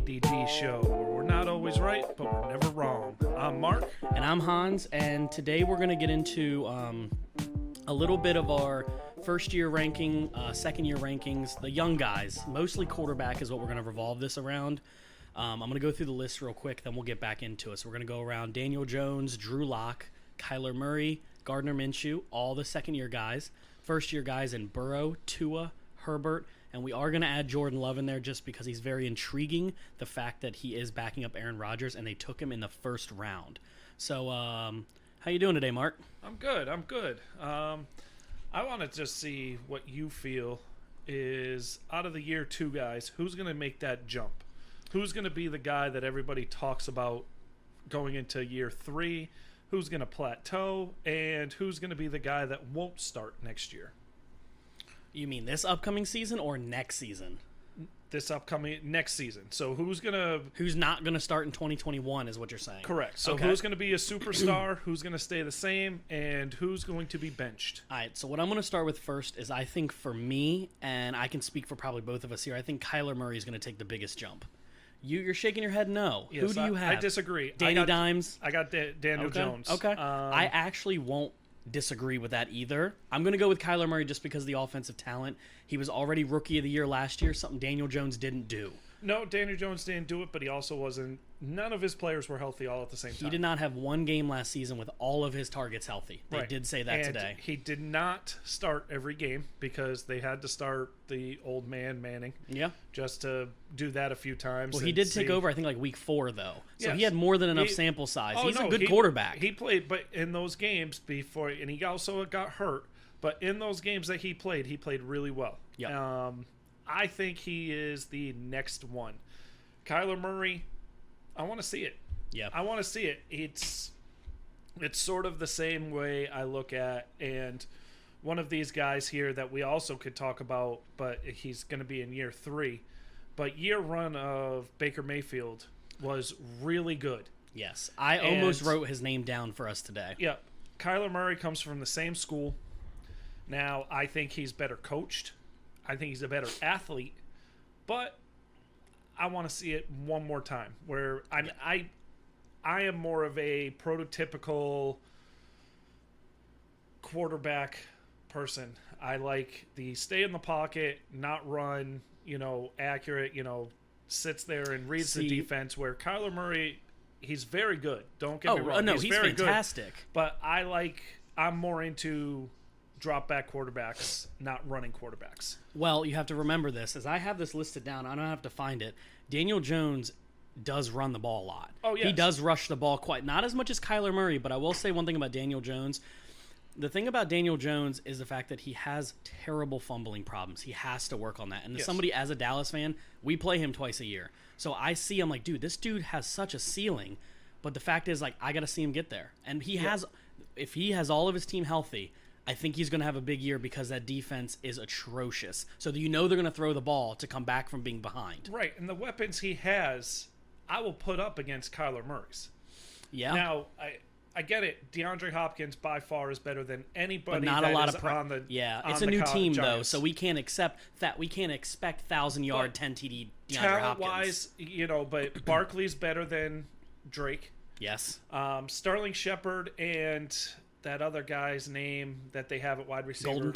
A.D.D Show, where we're not always right, but we're never wrong. I'm Mark. And I'm Hans, and today we're going to get into a little bit of our first-year ranking, second-year rankings, the young guys. Mostly quarterback is what we're going to revolve this around. I'm going to go through the list real quick, then we'll get back into it. So we're going to go around Daniel Jones, Drew Lock, Kyler Murray, Gardner Minshew, all the second-year guys. First-year guys in Burrow, Tua, Herbert, and we are going to add Jordan Love in there just because he's very intriguing, the fact that he is backing up Aaron Rodgers, and they took him in the first round. So, how you doing today, Mark? I'm good. I want to just see what you feel is, out of the year two guys, who's going to make that jump? Who's going to be the guy that everybody talks about going into year three? Who's going to plateau? And who's going to be the guy that won't start next year? You mean this upcoming season or next season? Next season. So who's not gonna start in 2021 is what you're saying. Correct. So okay. Who's gonna be a superstar, who's gonna stay the same, and who's going to be benched? All right, so what I'm gonna start with first is, I think for me, and I can speak for probably both of us here, I think Kyler Murray is gonna take the biggest jump. You're shaking your head no. Yes, who do you have? I disagree. Danny Dimes? I got Daniel Jones. Okay. I actually won't disagree with that either. I'm going to go with Kyler Murray just because of the offensive talent. He was already Rookie of the Year last year, something Daniel Jones didn't do. No, Daniel Jones didn't do it, but he also wasn't. None of his players were healthy all at the same time. He did not have one game last season with all of his targets healthy. They did say that today. He did not start every game because they had to start the old man Manning. Yeah. Just to do that a few times. Well, he did take over, I think, like week 4, though. So yes. He had more than enough sample size. He's a good quarterback. He played, but in those games before, and he also got hurt, but in those games that he played really well. Yeah. I think he is the next one. Kyler Murray, I want to see it. Yeah. I want to see it. It's sort of the same way I look at, and one of these guys here that we also could talk about, but he's going to be in year 3. But year run of Baker Mayfield was really good. Yes. I almost wrote his name down for us today. Yeah. Kyler Murray comes from the same school. Now, I think he's better coached. I think he's a better athlete. But I want to see it one more time, where I am more of a prototypical quarterback person. I like the stay in the pocket, not run, accurate, sits there and reads the defense, where Kyler Murray, he's very good. Don't get me wrong. No, he's very fantastic. Good, but I'm more into drop back quarterbacks, not running quarterbacks. Well, you have to remember this. As I have this listed down, I don't have to find it. Daniel Jones does run the ball a lot. Oh, yes. He does rush the ball not as much as Kyler Murray, but I will say one thing about Daniel Jones. The thing about Daniel Jones is the fact that he has terrible fumbling problems. He has to work on that. And somebody, as a Dallas fan, we play him twice a year. So I see him like, dude, this dude has such a ceiling. But the fact is, I got to see him get there. And if he has all of his team healthy, I think he's going to have a big year because that defense is atrocious. So they're going to throw the ball to come back from being behind. Right, and the weapons he has, I will put up against Kyler Murray's. Yeah. Now, I get it. DeAndre Hopkins by far is better than anybody. But not a lot of on the. Yeah, on it's a the new team Giants. though, so we can't accept that. We can't expect 1,000-yard, 10 TD DeAndre Hopkins. Talent-wise, but Barkley's better than Drake. Yes. Sterling Shepard and that other guy's name that they have at wide receiver.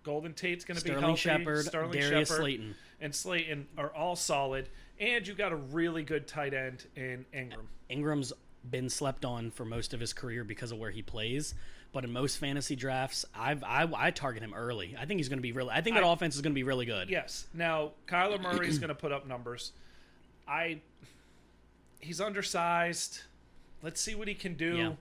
Golden Tate's going to be healthy. Sterling Darius Slayton. And Slayton are all solid. And you got a really good tight end in Ingram. Ingram's been slept on for most of his career because of where he plays. But in most fantasy drafts, I target him early. I think he's going to be really. I think that offense is going to be really good. Yes. Now Kyler Murray's going to put up numbers. He's undersized. Let's see what he can do. Yeah.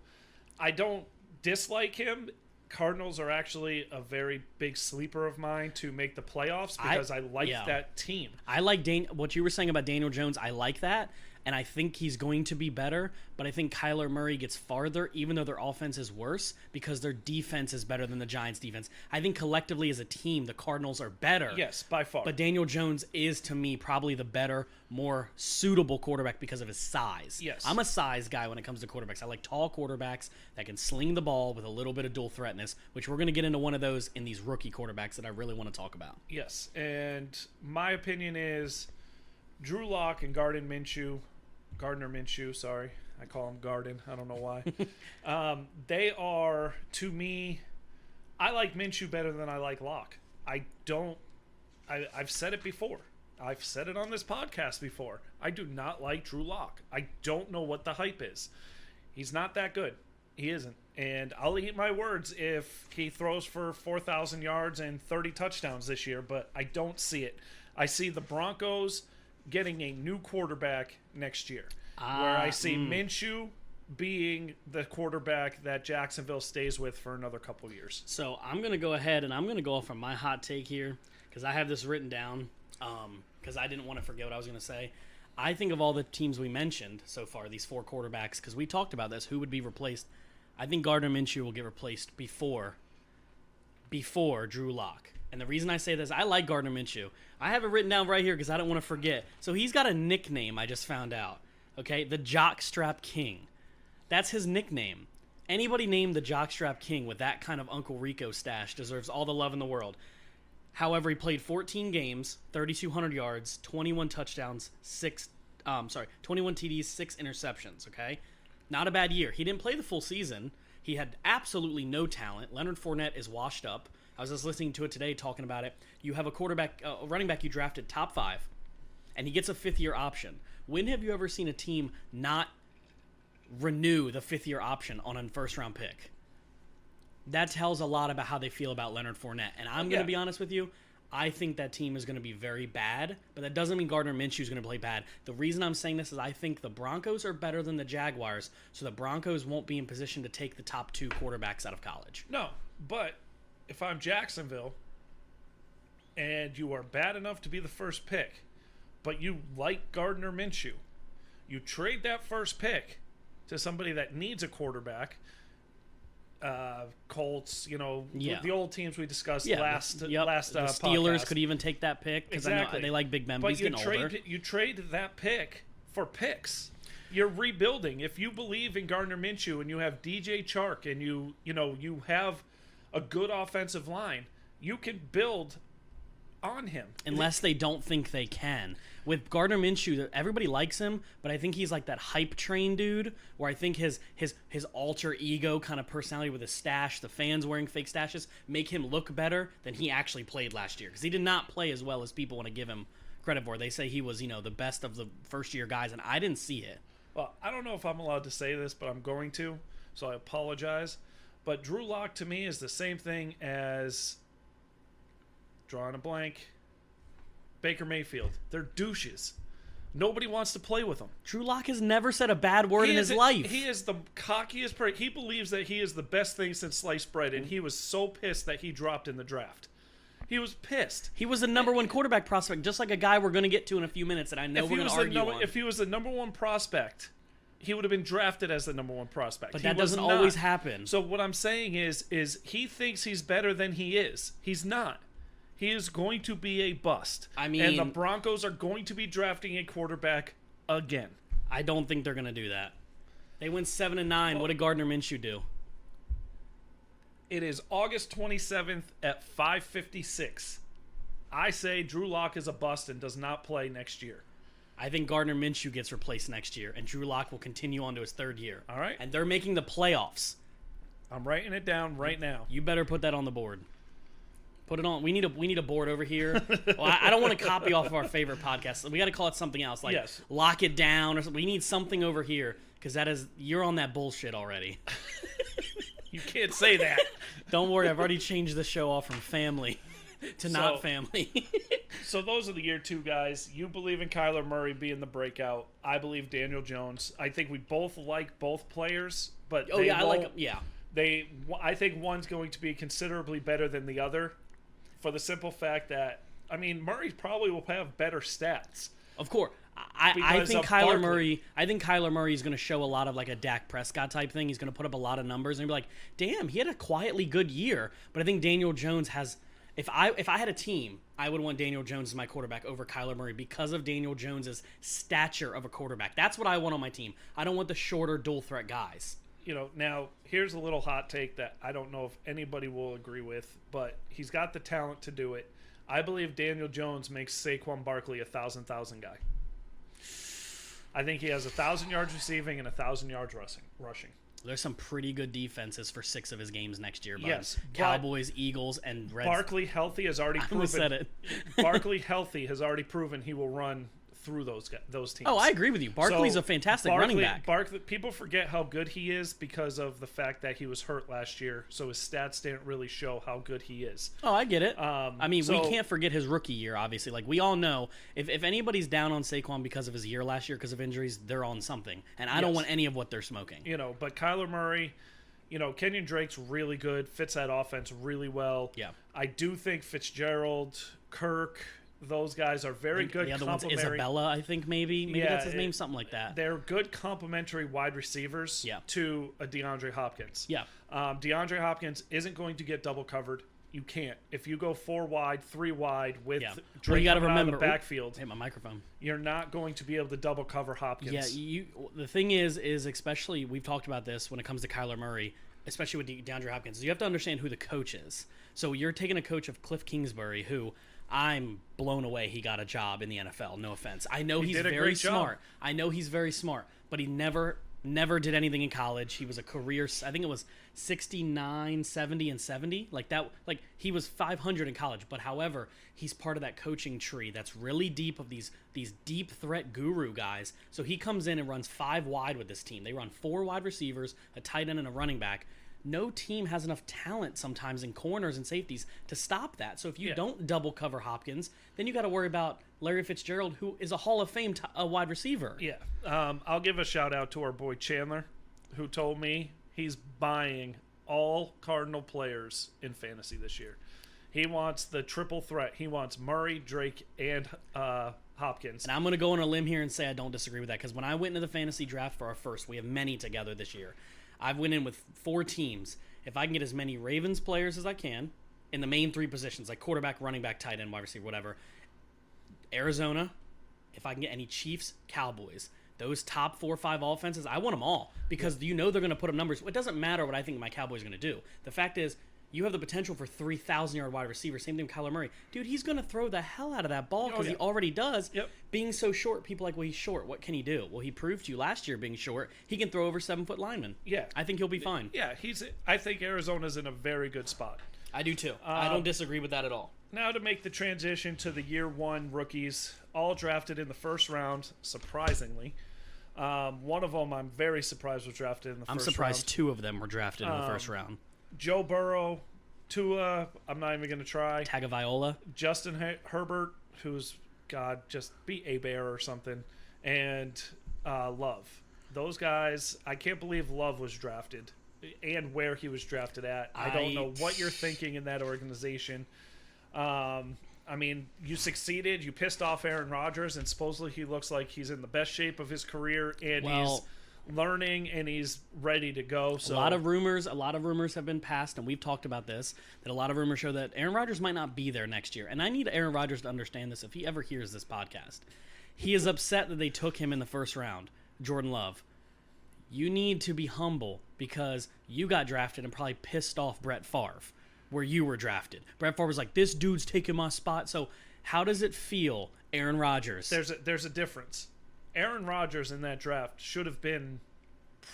I don't dislike him. Cardinals are actually a very big sleeper of mine to make the playoffs because I like that team. I like what you were saying about Daniel Jones. I like that, and I think he's going to be better. But I think Kyler Murray gets farther, even though their offense is worse, because their defense is better than the Giants' defense. I think collectively as a team, the Cardinals are better. Yes, by far. But Daniel Jones is, to me, probably the better, more suitable quarterback because of his size. Yes. I'm a size guy when it comes to quarterbacks. I like tall quarterbacks that can sling the ball with a little bit of dual threatness, which we're going to get into one of those in these rookie quarterbacks that I really want to talk about. Yes, and my opinion is Drew Lock and Gardner Minshew, sorry. I call him Garden. I don't know why. They are, to me, I like Minshew better than I like Lock. I've said it before. I've said it on this podcast before. I do not like Drew Lock. I don't know what the hype is. He's not that good. He isn't. And I'll eat my words if he throws for 4,000 yards and 30 touchdowns this year, but I don't see it. I see the Broncos getting a new quarterback next year, where I see Minshew being the quarterback that Jacksonville stays with for another couple years. So I'm going to go ahead and I'm going to go off from my hot take here because I have this written down because I didn't want to forget what I was going to say. I think of all the teams we mentioned so far, these 4 quarterbacks, because we talked about this, who would be replaced. I think Gardner Minshew will get replaced before Drew Lock. And the reason I say this, I like Gardner Minshew. I have it written down right here because I don't want to forget. So he's got a nickname I just found out. Okay, the Jockstrap King. That's his nickname. Anybody named the Jockstrap King with that kind of Uncle Rico stash deserves all the love in the world. However, he played 14 games, 3,200 yards, 21 touchdowns, 21 TDs, 6 interceptions, okay? Not a bad year. He didn't play the full season. He had absolutely no talent. Leonard Fournette is washed up. I was just listening to it today talking about it. You have a running back you drafted top 5, and he gets a 5th-year option. When have you ever seen a team not renew the 5th-year option on a first-round pick? That tells a lot about how they feel about Leonard Fournette. And I'm going to be honest with you, I think that team is going to be very bad, but that doesn't mean Gardner Minshew is going to play bad. The reason I'm saying this is I think the Broncos are better than the Jaguars, so the Broncos won't be in position to take the top 2 quarterbacks out of college. No, but if I'm Jacksonville and you are bad enough to be the first pick, but you like Gardner Minshew, you trade that first pick to somebody that needs a quarterback. Colts, the old teams we discussed last the Steelers podcast. Could even take that pick because I know they like Big Ben, but he's getting older. You trade that pick for picks. You're rebuilding. If you believe in Gardner Minshew and you have DJ Chark and you have a good offensive line, you can build on him. Unless they don't think they can. With Gardner Minshew, everybody likes him, but I think he's like that hype train dude where I think his alter ego kind of personality with his stash, the fans wearing fake stashes, make him look better than he actually played last year. Because he did not play as well as people want to give him credit for. They say he was, the best of the first-year guys, and I didn't see it. Well, I don't know if I'm allowed to say this, but I'm going to, so I apologize. But Drew Lock, to me, is the same thing as, drawing a blank, Baker Mayfield. They're douches. Nobody wants to play with them. Drew Lock has never said a bad word in his life. He is the cockiest person. He believes that he is the best thing since sliced bread, and he was so pissed that he dropped in the draft. He was pissed. He was the number 1 quarterback prospect, just like a guy we're going to get to in a few minutes that I know we're going to argue on. If he was the number 1 prospect, he would have been drafted as the number 1 prospect. But that doesn't always happen. So what I'm saying is he thinks he's better than he is. He's not. He is going to be a bust. And the Broncos are going to be drafting a quarterback again. I don't think they're going to do that. They went 7-9. What did Gardner Minshew do? It is August 27th at 5:56. I say Drew Lock is a bust and does not play next year. I think Gardner Minshew gets replaced next year, and Drew Lock will continue on to his 3rd year. All right. And they're making the playoffs. I'm writing it down right now. You better put that on the board. Put it on. We need a board over here. Well, I don't want to copy off of our favorite podcast. We got to call it something else, like Lock It Down or something. We need something over here because you're on that bullshit already. You can't say that. Don't worry, I've already changed the show off from family to not family. So those are the year 2 guys. You believe in Kyler Murray being the breakout. I believe Daniel Jones. I think we both like both players, but I like them. Yeah. I think one's going to be considerably better than the other. For the simple fact that, Murray probably will have better stats. Of course. I think Kyler Murray is going to show a lot of like a Dak Prescott type thing. He's going to put up a lot of numbers and be like, damn, he had a quietly good year. But I think Daniel Jones has – if I had a team, I would want Daniel Jones as my quarterback over Kyler Murray because of Daniel Jones' stature of a quarterback. That's what I want on my team. I don't want the shorter dual threat guys. Now here's a little hot take that I don't know if anybody will agree with, but he's got the talent to do it. I believe Daniel Jones makes Saquon Barkley a 1,000 guy. I think he has 1,000 yards receiving and 1,000 yards rushing. There's some pretty good defenses for 6 of his games next year. Bud. Yes, Cowboys, Eagles, and Reds. Barkley healthy has already proven. I said it. Barkley healthy has already proven he will run through those teams. Oh, I agree with you. Barkley's a fantastic running back. Barkley, people forget how good he is because of the fact that he was hurt last year, so his stats didn't really show how good he is. Oh, I get it. I mean, we can't forget his rookie year, obviously. Like, we all know, if anybody's down on Saquon because of his year last year because of injuries, they're on something. And I don't want any of what they're smoking. But Kyler Murray, Kenyon Drake's really good, fits that offense really well. Yeah. I do think Fitzgerald, Kirk, those guys are very good. The other one's Isabella, I think, maybe that's his name, something like that. They're good complementary wide receivers to a DeAndre Hopkins. Yeah. DeAndre Hopkins isn't going to get double covered. You can't. If you go 4 wide, 3 wide with Drake coming out of the backfield, hit my microphone. You're not going to be able to double cover Hopkins. Yeah. The thing is especially, we've talked about this when it comes to Kyler Murray, especially with DeAndre Hopkins. You have to understand who the coach is. So you're taking a coach of Cliff Kingsbury, who I'm blown away he got a job in the NFL. No offense. I know he's very smart. I know he's very smart, but he never did anything in college. He was a career, I think it was 69, 70, and 70. Like that, like he was 500 in college. But however, he's part of that coaching tree that's really deep of these deep threat guru guys. So he comes in and runs 5 wide with this team. They run 4 wide receivers, a tight end, and a running back. No team has enough talent sometimes in corners and safeties to stop that. So if you don't double cover Hopkins, then you got to worry about Larry Fitzgerald, who is a Hall of Fame wide receiver. Yeah. I'll give a shout out to our boy Chandler, who told me he's buying all Cardinal players in fantasy this year. He wants the triple threat. He wants Murray, Drake, and Hopkins. And I'm going to go on a limb here and say I don't disagree with that, because when I went into the fantasy draft for our first, we have many together this year. I've went in with 4 teams. If I can get as many Ravens players as I can in the main 3 positions, like quarterback, running back, tight end, wide receiver, whatever. Arizona, if I can get any Chiefs, Cowboys. Those top 4 or 5 offenses, I want them all because they're going to put up numbers. It doesn't matter what I think my Cowboys are going to do. The fact is, you have the potential for 3,000-yard wide receiver. Same thing with Kyler Murray. Dude, he's going to throw the hell out of that ball because he already does. Yep. Being so short, people are like, well, he's short. What can he do? Well, he proved to you last year being short. He can throw over 7-foot linemen. Yeah. I think he'll be fine. Yeah, I think Arizona's in a very good spot. I do too. I don't disagree with that at all. Now to make the transition to the year 1 rookies, all drafted in the first round, surprisingly. One of them I'm very surprised was drafted in the first round. I'm surprised 2 of them were drafted in the first round. Joe Burrow, Tua, I'm not even going to try. Tagovailoa. Justin Herbert, who's, God, just be a bear or something. And Love. Those guys, I can't believe Love was drafted and where he was drafted at. I don't know what you're thinking in that organization. I mean, you succeeded. You pissed off Aaron Rodgers, and supposedly he looks like he's in the best shape of his career, and he's learning and he's ready to go. So a lot of rumors have been passed, and we've talked about this, that a lot of rumors show that Aaron Rodgers might not be there next year. And I need Aaron Rodgers to understand this if he ever hears this podcast. He is upset that they took him in the first round, Jordan Love. You need to be humble because you got drafted and probably pissed off Brett Favre where you were drafted. Brett Favre was like, this dude's taking my spot. So how does it feel, Aaron Rodgers? There's a difference. Aaron Rodgers in that draft should have been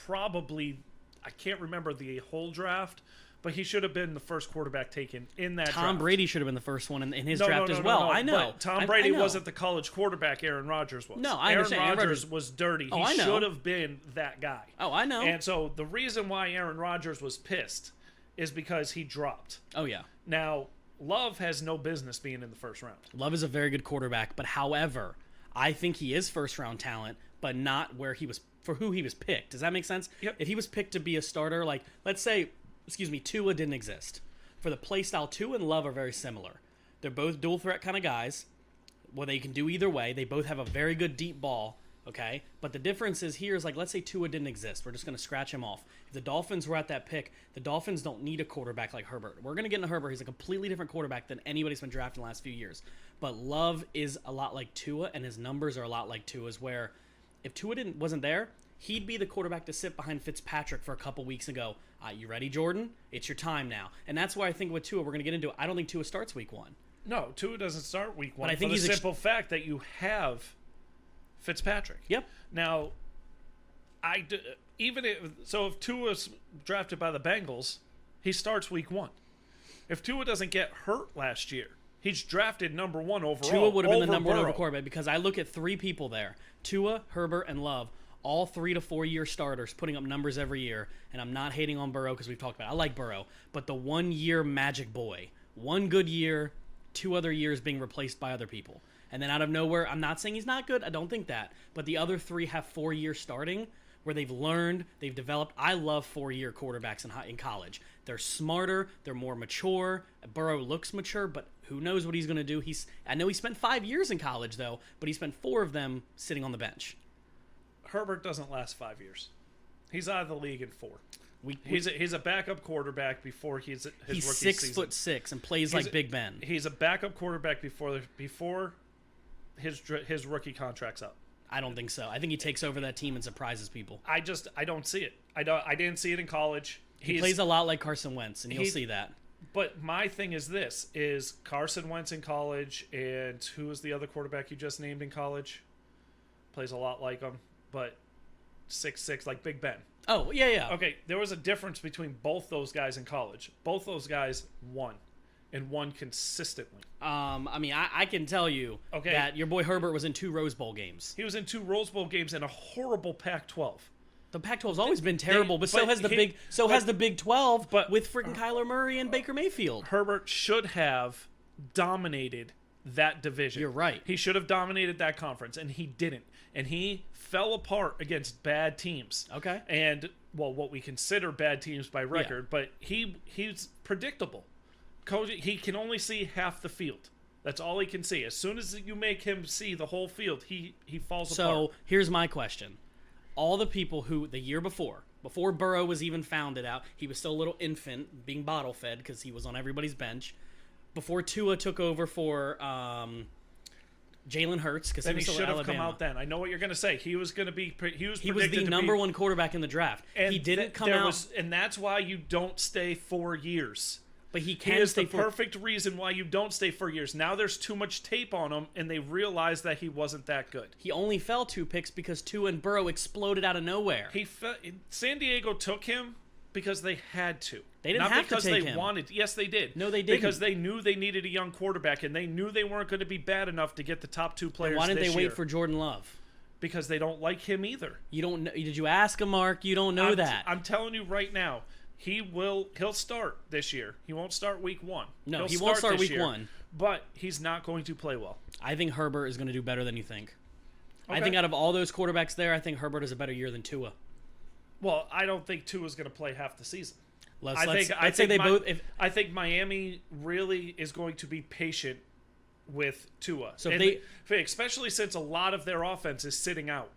probably, I can't remember the whole draft, but he should have been the first quarterback taken in that draft. Tom Brady should have been the first one in his draft as well. I know. But Tom Brady wasn't the college quarterback Aaron Rodgers was. No, I understand. Aaron Rodgers was dirty. He should have been that guy. Oh, I know. And so the reason why Aaron Rodgers was pissed is because he dropped. Oh, yeah. Now, Love has no business being in the first round. Love is a very good quarterback, but however, I think he is first-round talent, but not where he was for who he was picked. Does that make sense? Yep. If he was picked to be a starter, like, let's say, Tua didn't exist. For the play style, Tua and Love are very similar. They're both dual-threat kind of guys. Well, they can do either way. They both have a very good deep ball, okay? But the difference is here is, like, let's say Tua didn't exist. We're just going to scratch him off. If the Dolphins were at that pick, the Dolphins don't need a quarterback like Herbert. We're going to get into Herbert. He's a completely different quarterback than anybody's been drafted in the last few years. But Love is a lot like Tua, and his numbers are a lot like Tua's, where if Tua wasn't there, he'd be the quarterback to sit behind Fitzpatrick for a couple weeks and go, you ready, Jordan? It's your time now. And that's why I think with Tua, we're going to get into it. I don't think Tua starts week 1. No, Tua doesn't start week 1. But I think for the simple fact that you have Fitzpatrick. Yep. Now, if Tua's drafted by the Bengals, he starts week 1. If Tua doesn't get hurt last year, he's drafted number 1 overall. Tua would have been the number 1 Burrow. overall quarterback because I look at 3 people there: Tua, Herbert, and Love. All 3 to 4 year starters putting up numbers every year. And I'm not hating on Burrow because we've talked about it. I like Burrow. But the 1 year magic boy. 1 good year, 2 other years being replaced by other people. And then out of nowhere, I'm not saying he's not good. I don't think that. But the other 3 have 4 years starting where they've learned, they've developed. I love 4-year quarterbacks in college. They're smarter. They're more mature. Burrow looks mature, but who knows what he's going to do. I know he spent 5 years in college, though, but he spent 4 of them sitting on the bench. Herbert doesn't last 5 years. He's out of the league in 4. He's a backup quarterback before his rookie season. He's 6'6" and plays like Big Ben. He's a backup quarterback before his rookie contract's up. I don't think so. I think he takes over that team and surprises people. I don't see it. I didn't see it in college. He plays a lot like Carson Wentz, and you'll see that. But my thing is Carson Wentz in college, and who was the other quarterback you just named in college? Plays a lot like him, but 6'6", like Big Ben. Oh, yeah. Okay, there was a difference between both those guys in college. Both those guys won, and won consistently. I can tell you that your boy Herbert was in 2 Rose Bowl games. He was in 2 Rose Bowl games and a horrible Pac-12. The Pac-12's always been terrible, but so has the Big 12 with freaking Kyler Murray and Baker Mayfield. Herbert should have dominated that division. You're right. He should have dominated that conference, and he didn't. And he fell apart against bad teams. Okay. And, what we consider bad teams by record, but he's predictable. He can only see half the field. That's all he can see. As soon as you make him see the whole field, he falls apart. So here's my question. All the people who the year before Burrow was even founded out, he was still a little infant being bottle fed because he was on everybody's bench. Before Tua took over for Jalen Hurts, because he should have come out then. I know what you're going to say. He was the number 1 quarterback in the draft. And he didn't come out, and that's why you don't stay 4 years. But he is the perfect reason why you don't stay 4 years. Now there's too much tape on him, and they realize that he wasn't that good. He only fell 2 picks because Tua and Burrow exploded out of nowhere. San Diego took him because they had to. They didn't have to take him. Not because they wanted. Yes, they did. No, they didn't. Because they knew they needed a young quarterback, and they knew they weren't going to be bad enough to get the top 2 players. Why didn't they wait for Jordan Love? Because they don't like him either. You don't know. Did you ask him, Mark? You don't know that. I'm telling you right now. He'll start this year. He won't start week 1. No, he won't start week 1. But he's not going to play well. I think Herbert is going to do better than you think. Okay. I think out of all those quarterbacks there, I think Herbert is a better year than Tua. Well, I don't think Tua's going to play half the season. I think Miami really is going to be patient with Tua. So especially since a lot of their offense is sitting out.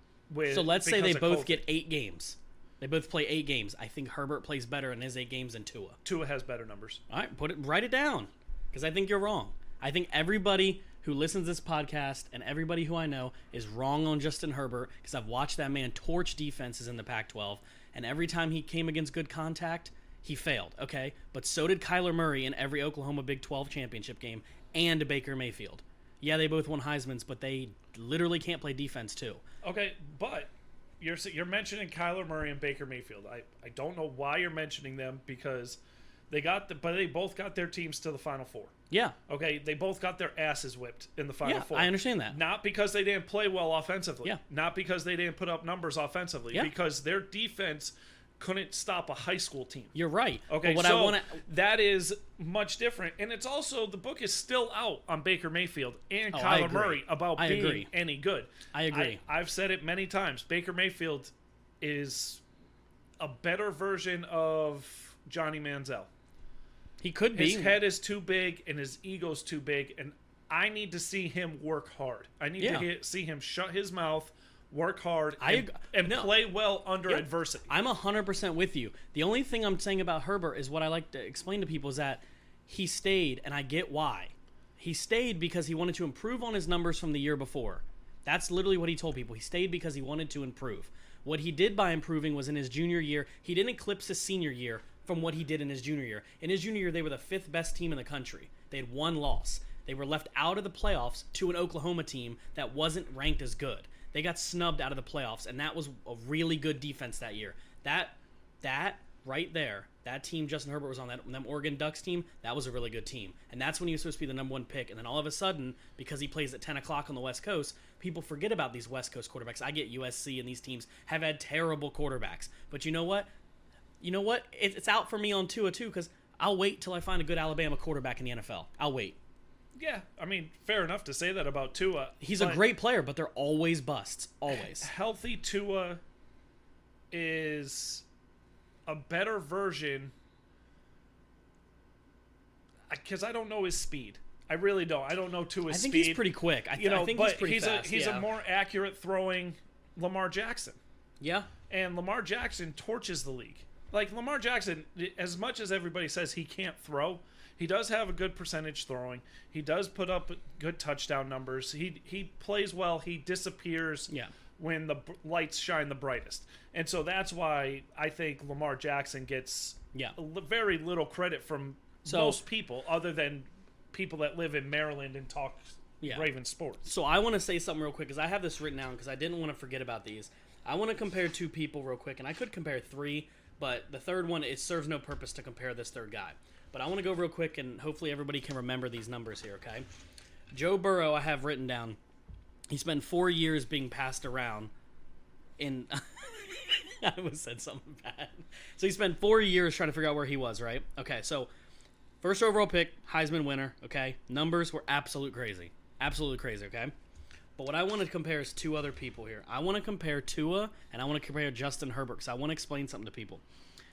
So let's say they both get 8 games. They both play 8 games. I think Herbert plays better in his 8 games than Tua. Tua has better numbers. All right, write it down, because I think you're wrong. I think everybody who listens to this podcast and everybody who I know is wrong on Justin Herbert, because I've watched that man torch defenses in the Pac-12, and every time he came against good contact, he failed, okay? But so did Kyler Murray in every Oklahoma Big 12 championship game, and Baker Mayfield. Yeah, they both won Heismans, but they literally can't play defense too. Okay, but you're mentioning Kyler Murray and Baker Mayfield. I don't know why you're mentioning them, because they both got their teams to the Final Four. Yeah. Okay, they both got their asses whipped in the Final Four. I understand that. Not because they didn't play well offensively. Yeah. Not because they didn't put up numbers offensively. Yeah. Because their defense couldn't stop a high school team. You're right. Okay, that is much different. And it's also, the book is still out on Baker Mayfield and Kyler Murray about being any good. I agree. I've said it many times. Baker Mayfield is a better version of Johnny Manziel. He could be. His head is too big and his ego's too big, and I need to see him work hard. I need to see him shut his mouth, work hard, and play well under adversity. I'm 100% with you. The only thing I'm saying about Herbert is what I like to explain to people is that he stayed, and I get why. He stayed because he wanted to improve on his numbers from the year before. That's literally what he told people. He stayed because he wanted to improve. What he did by improving was in his junior year, he didn't eclipse his senior year from what he did in his junior year. In his junior year, they were the 5th best team in the country. They had 1 loss. They were left out of the playoffs to an Oklahoma team that wasn't ranked as good. They got snubbed out of the playoffs, and that was a really good defense that year. That right there, that team Justin Herbert was on, them Oregon Ducks team, that was a really good team. And that's when he was supposed to be the number 1 pick. And then all of a sudden, because he plays at 10 o'clock on the West Coast, people forget about these West Coast quarterbacks. I get USC and these teams have had terrible quarterbacks. But you know what? It's out for me on Tua too, because I'll wait till I find a good Alabama quarterback in the NFL. I'll wait. Yeah, I mean, fair enough to say that about Tua. He's a great player, but they're always busts. Always. Healthy Tua is a better version, because I don't know his speed. I really don't. I don't know Tua's speed. I think he's pretty quick. I think he's pretty fast. He's a more accurate throwing Lamar Jackson. Yeah. And Lamar Jackson torches the league. Like, Lamar Jackson, as much as everybody says he can't throw, he does have a good percentage throwing. He does put up good touchdown numbers. He plays well. He disappears when the lights shine the brightest. And so that's why I think Lamar Jackson gets very little credit from most people, other than people that live in Maryland and talk Raven sports. So I want to say something real quick, because I have this written down because I didn't want to forget about these. I want to compare 2 people real quick, and I could compare 3, but the third one, it serves no purpose to compare this third guy. But I want to go real quick, and hopefully everybody can remember these numbers here, okay? Joe Burrow, I have written down. He spent 4 years being passed around in... I almost said something bad. So he spent 4 years trying to figure out where he was, right? Okay, so first overall pick, Heisman winner, okay? Numbers were absolutely crazy, okay? But what I want to compare is 2 other people here. I want to compare Tua, and I want to compare Justin Herbert, because I want to explain something to people.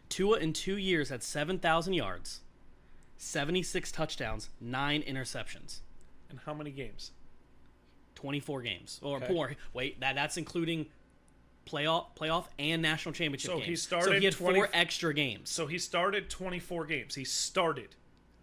Tua in 2 years had 7,000 yards, 76 touchdowns, 9 interceptions. And how many games? 24 games. Or more. Wait, that's including playoff and national championship games. So he had 4 extra games. So he started 24 games. He started.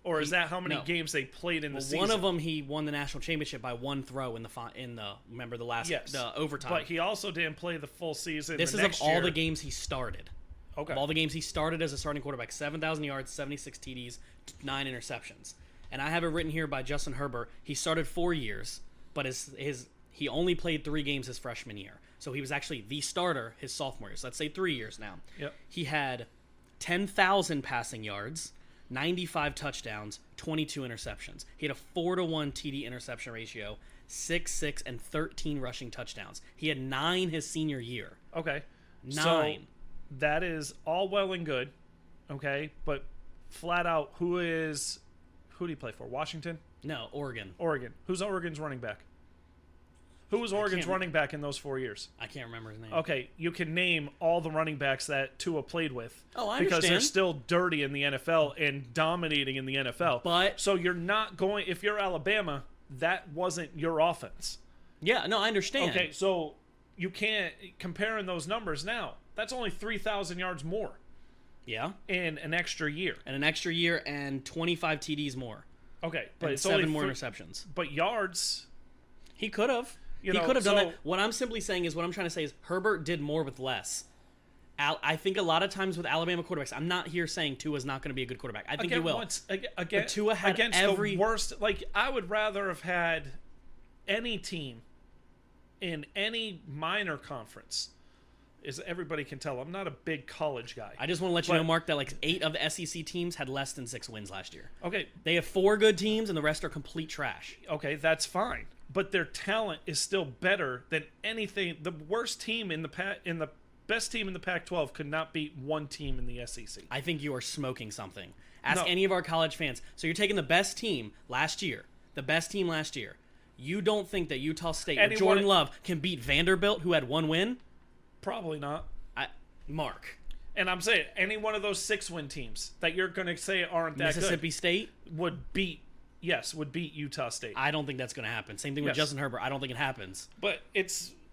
Or is that how many games they played in the season? One of them, he won the national championship by 1 throw in the remember the last the overtime. But he also didn't play the full season. This is of all the games he started. Okay. Of all the games he started as a starting quarterback, 7,000 yards, 76 TDs, 9 interceptions. And I have it written here by Justin Herbert. He started 4 years, but he only played 3 games his freshman year. So he was actually the starter his sophomore year. So let's say 3 years now. Yep. He had 10,000 passing yards, 95 touchdowns, 22 interceptions. He had a 4-to-1 TD interception ratio, 6, and 13 rushing touchdowns. He had 9 his senior year. Okay. 9. So that is all well and good, okay? But flat out, who do you play for? Washington? No, Oregon. Oregon. Who's Oregon's running back? Who was Oregon's running back in those 4 years? I can't remember his name. Okay, you can name all the running backs that Tua played with. Oh, I because understand. they're still dirty in the NFL and dominating in the NFL. But so you're not going. If you're Alabama, that wasn't your offense. Yeah, no, I understand. Okay, so you can't comparing those numbers now. That's only 3,000 yards more. Yeah. In an extra year. And an extra year and 25 TDs more. Okay, but and it's 7 only more interceptions. But yards, he could have. He could have done that. What I'm simply saying is, what I'm trying to say is, Herbert did more with less. I think a lot of times with Alabama quarterbacks, I'm not here saying Tua's not going to be a good quarterback. I think he will. But Tua had against the worst. Like, I would rather have had any team in any minor conference. As everybody can tell, I'm not a big college guy. I just want to let you know, Mark, that like 8 of the SEC teams had less than 6 wins last year. Okay. They have 4 good teams, and the rest are complete trash. Okay, that's fine. But their talent is still better than anything. The worst team in the best team in the Pac-12 could not beat one team in the SEC. I think you are smoking something. Ask any of our college fans. So you're taking the best team last year. You don't think that Utah State or Jordan Love can beat Vanderbilt, who had 1 win? Probably not. Mark. And I'm saying any one of those 6-win teams that you're going to say aren't that Mississippi good State would beat Utah State. I don't think that's going to happen. Same thing with Justin Herbert. I don't think it happens. But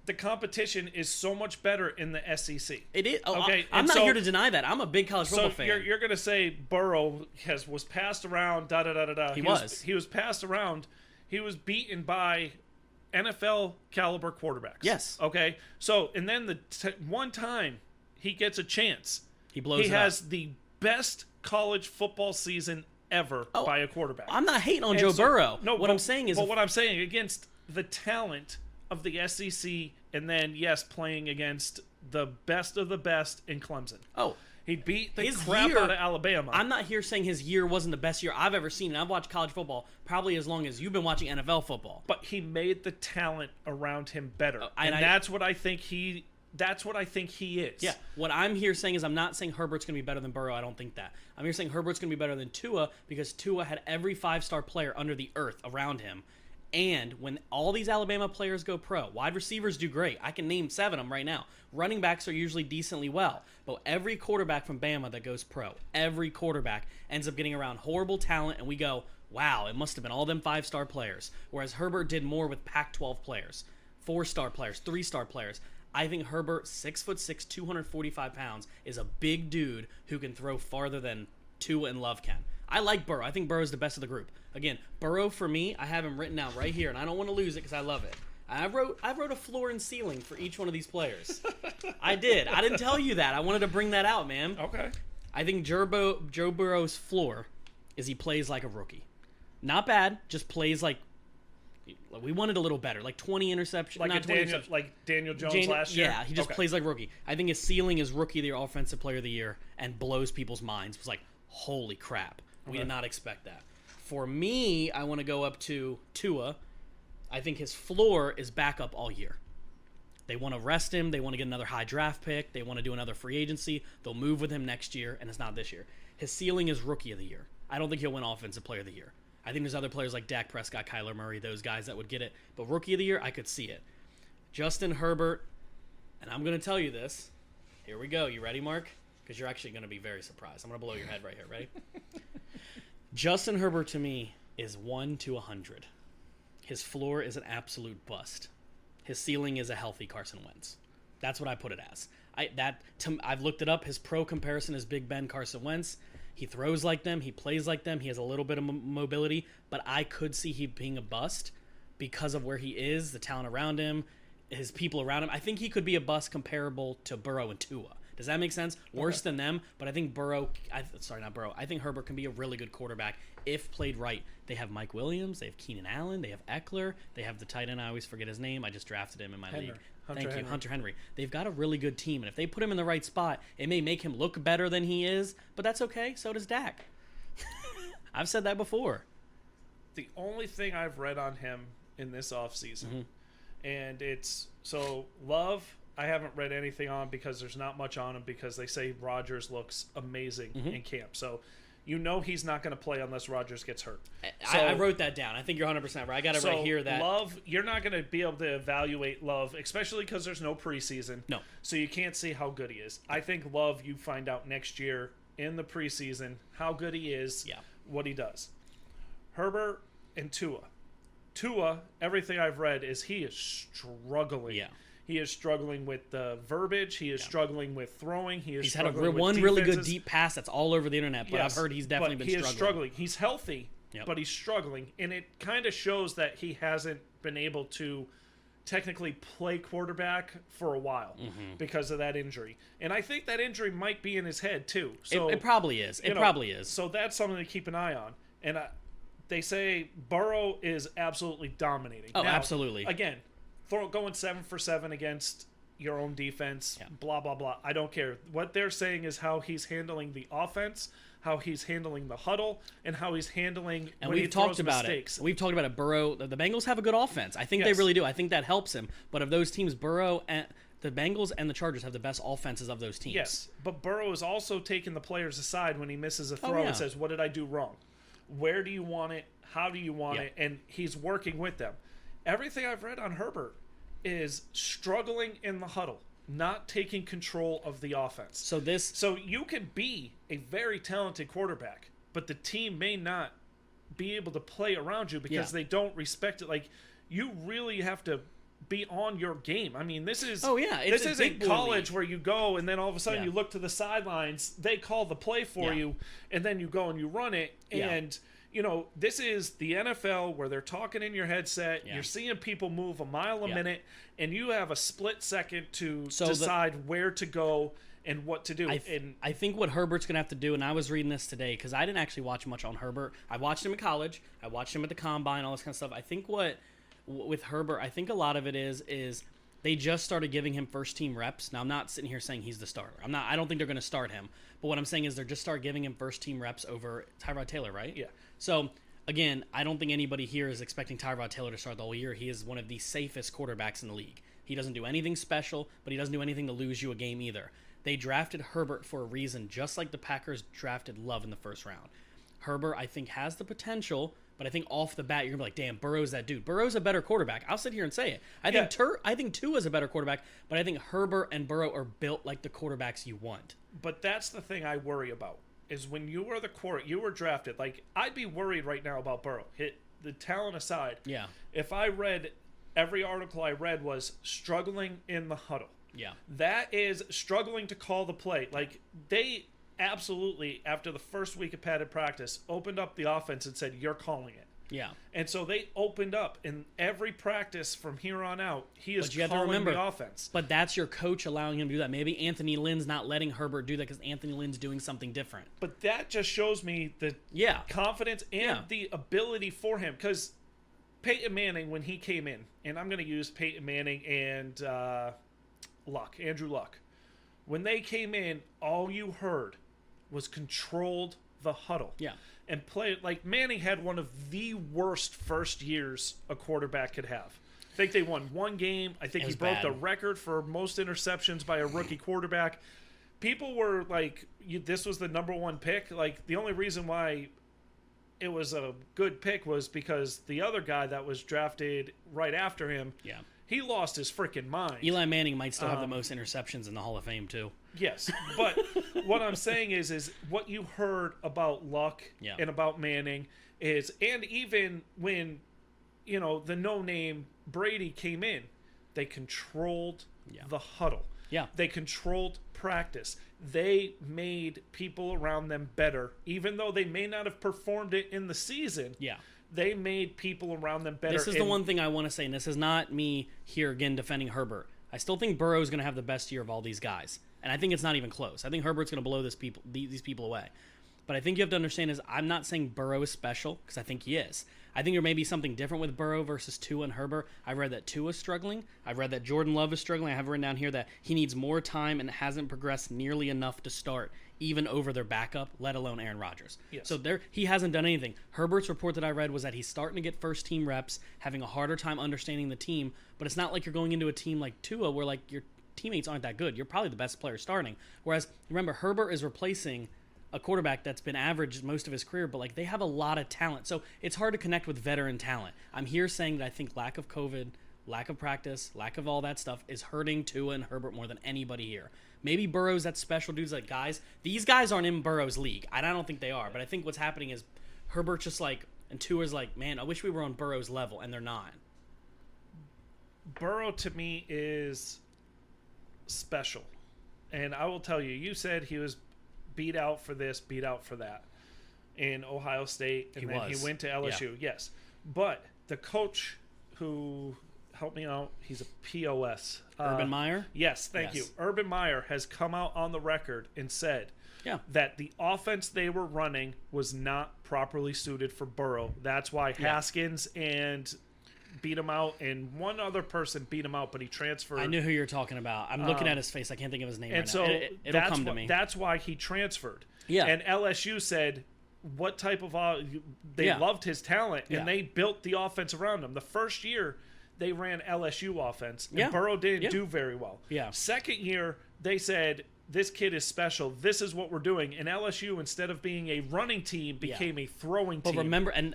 the competition is so much better in the SEC. It is. Okay, I'm not here to deny that. I'm a big college football fan. So you're going to say Burrow was passed around, da-da-da-da-da. He was passed around. He was beaten by NFL caliber quarterbacks. Yes. Okay. So, and then one time he gets a chance. He blows it up. He has the best college football season ever by a quarterback. I'm not hating on Joe Burrow. No, what I'm saying is... But what I'm saying, against the talent of the SEC and then, yes, playing against the best of the best in Clemson. Oh, he beat the his crap year- out of Alabama. I'm not here saying his year wasn't the best year I've ever seen. And I've watched college football probably as long as you've been watching NFL football. But he made the talent around him better, and that's what I think he. That's what I think he is. Yeah, what I'm here saying is I'm not saying Herbert's going to be better than Burrow. I don't think that. I'm here saying Herbert's going to be better than Tua because Tua had every 5-star player under the earth around him. And when all these Alabama players go pro, wide receivers do great. I can name 7 of them right now. Running backs are usually decently well. But every quarterback from Bama that goes pro, every quarterback ends up getting around horrible talent, and we go, wow, it must have been all them 5-star players. Whereas Herbert did more with Pac-12 players, 4-star players, 3-star players. I think Herbert, 6'6", 245 pounds, is a big dude who can throw farther than Tua and Love can. I like Burrow. I think Burrow's the best of the group. Again, Burrow for me, I have him written out right here, and I don't want to lose it because I love it. I wrote a floor and ceiling for each one of these players. I did. I didn't tell you that. I wanted to bring that out, man. Okay. I think Joe Burrow's floor is he plays like a rookie. Not bad, just plays like we wanted a little better, like 20 interceptions. Like Daniel Jones last year? Yeah, he just plays like rookie. I think his ceiling is rookie of the year, offensive player of the year, and blows people's minds. It was like, holy crap. We did not expect that. For me, I want to go up to Tua. I think his floor is backup all year. They want to rest him. They want to get another high draft pick. They want to do another free agency. They'll move with him next year, and it's not this year. His ceiling is rookie of the year. I don't think he'll win offensive player of the year. I think there's other players like Dak Prescott, Kyler Murray, those guys that would get it. But rookie of the year, I could see it. Justin Herbert, and I'm going to tell you this. Here we go. You ready, Mark? Because you're actually going to be very surprised. I'm going to blow your head right here. Ready? Justin Herbert, to me, is 1 to 100. His floor is an absolute bust. His ceiling is a healthy Carson Wentz. That's what I put it as. I've looked it up. His pro comparison is Big Ben, Carson Wentz. He throws like them. He plays like them. He has a little bit of mobility. But I could see him being a bust because of where he is, the talent around him, his people around him. I think he could be a bust comparable to Burrow and Tua. Does that make sense? Worse than them, but I think I think Herbert can be a really good quarterback if played right. They have Mike Williams, they have Keenan Allen, they have Eckler, they have the tight end. I always forget his name. I just drafted him in my league. Hunter Henry. They've got a really good team, and if they put him in the right spot, it may make him look better than he is, but that's okay. So does Dak. I've said that before. The only thing I've read on him in this offseason, and it's Love. I haven't read anything on because there's not much on him because they say Rodgers looks amazing in camp. So you know he's not going to play unless Rodgers gets hurt. I wrote that down. I think you're 100% right. I got it right here. That Love, you're not going to be able to evaluate Love, especially because there's no preseason. No. So you can't see how good he is. I think Love, you find out next year in the preseason how good he is, what he does. Herbert and Tua. Tua, everything I've read is he is struggling. Yeah. He is struggling with the verbiage. He is struggling with throwing. He's had one really good deep pass that's all over the internet, but I've heard he's definitely been struggling. He is struggling. He's healthy, but he's struggling. And it kind of shows that he hasn't been able to technically play quarterback for a while because of that injury. And I think that injury might be in his head, too. So it probably is. Probably is. So that's something to keep an eye on. And they say Burrow is absolutely dominating. Oh, absolutely. Again, going 7 for 7 against your own defense, blah, blah, blah. I don't care. What they're saying is how he's handling the offense, how he's handling the huddle, and how he's handling when he throws mistakes. We've talked about it. Burrow, the Bengals have a good offense. I think they really do. I think that helps him. But of those teams, Burrow and the Bengals and the Chargers have the best offenses of those teams. Yes, but Burrow is also taking the players aside when he misses a throw and says, what did I do wrong? Where do you want it? How do you want it? And he's working with them. Everything I've read on Herbert is struggling in the huddle, not taking control of the offense. So you can be a very talented quarterback, but the team may not be able to play around you because they don't respect it. Like, you really have to be on your game. I mean, this is this isn't college where you go and then all of a sudden you look to the sidelines, they call the play for you, and then you go and you run it. And you know, this is the NFL where they're talking in your headset. You're seeing people move a mile a minute, and you have a split second to decide where to go and what to do. I think what Herbert's going to have to do, and I was reading this today because I didn't actually watch much on Herbert. I watched him in college. I watched him at the combine, all this kind of stuff. I think with Herbert, I think a lot of it is They just started giving him first team reps. Now, I'm not sitting here saying he's the starter. I don't think they're going to start him. But what I'm saying is they're just start giving him first team reps over Tyrod Taylor, right? Yeah. So, again, I don't think anybody here is expecting Tyrod Taylor to start the whole year. He is one of the safest quarterbacks in the league. He doesn't do anything special, but he doesn't do anything to lose you a game either. They drafted Herbert for a reason, just like the Packers drafted Love in the first round. Herbert, I think, has the potential, but I think off the bat, you're going to be like, damn, Burrow's that dude. Burrow's a better quarterback. I'll sit here and say it. I think Tua's a better quarterback, but I think Herbert and Burrow are built like the quarterbacks you want. But that's the thing I worry about, is when you were you were drafted, like, I'd be worried right now about Burrow. The talent aside. Yeah. If I read, every article I read was struggling in the huddle. Yeah. That is struggling to call the play. Like, they absolutely, after the first week of padded practice, opened up the offense and said, you're calling it. Yeah. And so they opened up in every practice from here on out. He is calling the offense. But that's your coach allowing him to do that. Maybe Anthony Lynn's not letting Herbert do that because Anthony Lynn's doing something different. But that just shows me the confidence and the ability for him. Because Peyton Manning, when he came in, and I'm going to use Peyton Manning and Andrew Luck. When they came in, all you heard was controlled the huddle. Yeah. And play like Manning had one of the worst first years a quarterback could have. I think they won one game. I think he broke the record for most interceptions by a rookie quarterback. People were like, this was the number one pick. Like, the only reason why it was a good pick was because the other guy that was drafted right after him, he lost his freaking mind. Eli Manning might still have the most interceptions in the Hall of Fame, too. Yes, but what I'm saying is what you heard about Luck and about Manning is, and even when, the no-name Brady came in, they controlled the huddle. Yeah. They controlled practice. They made people around them better, even though they may not have performed it in the season. Yeah. They made people around them better. This is the one thing I want to say, and this is not me here again defending Herbert. I still think Burrow's going to have the best year of all these guys. And I think it's not even close. I think Herbert's going to blow these people away. But I think you have to understand is I'm not saying Burrow is special, because I think he is. I think there may be something different with Burrow versus Tua and Herbert. I've read that Tua's struggling. I've read that Jordan Love is struggling. I have written down here that he needs more time and hasn't progressed nearly enough to start, even over their backup, let alone Aaron Rodgers. Yes. So he hasn't done anything. Herbert's report that I read was that he's starting to get first team reps, having a harder time understanding the team, but it's not like you're going into a team like Tua where like your teammates aren't that good. You're probably the best player starting. Whereas, remember, Herbert is replacing a quarterback that's been average most of his career, but like they have a lot of talent. So it's hard to connect with veteran talent. I'm here saying that I think lack of COVID, lack of practice, lack of all that stuff is hurting Tua and Herbert more than anybody here. Maybe Burrow's that special dudes like guys. These guys aren't in Burrow's league. I don't think they are, but I think what's happening is Herbert's just like, and Tua's like, man, I wish we were on Burrow's level, and they're not. Burrow to me is special. And I will tell you, you said he was beat out for this, beat out for that in Ohio State, and he went to LSU. Yes. But the coach who helped me out, he's a POS. Urban Meyer? Yes, thank you. Urban Meyer has come out on the record and said that the offense they were running was not properly suited for Burrow. That's why Haskins and beat him out, and one other person beat him out, but he transferred. I knew who you're talking about. I'm looking at his face. I can't think of his name right so now. It'll come to me. That's why he transferred. Yeah. And LSU said, what type of they loved his talent, and they built the offense around him. The first year, they ran LSU offense, and Burrow didn't do very well. Yeah. Second year, they said, this kid is special. This is what we're doing. And LSU, instead of being a running team, became a throwing team. But remember, and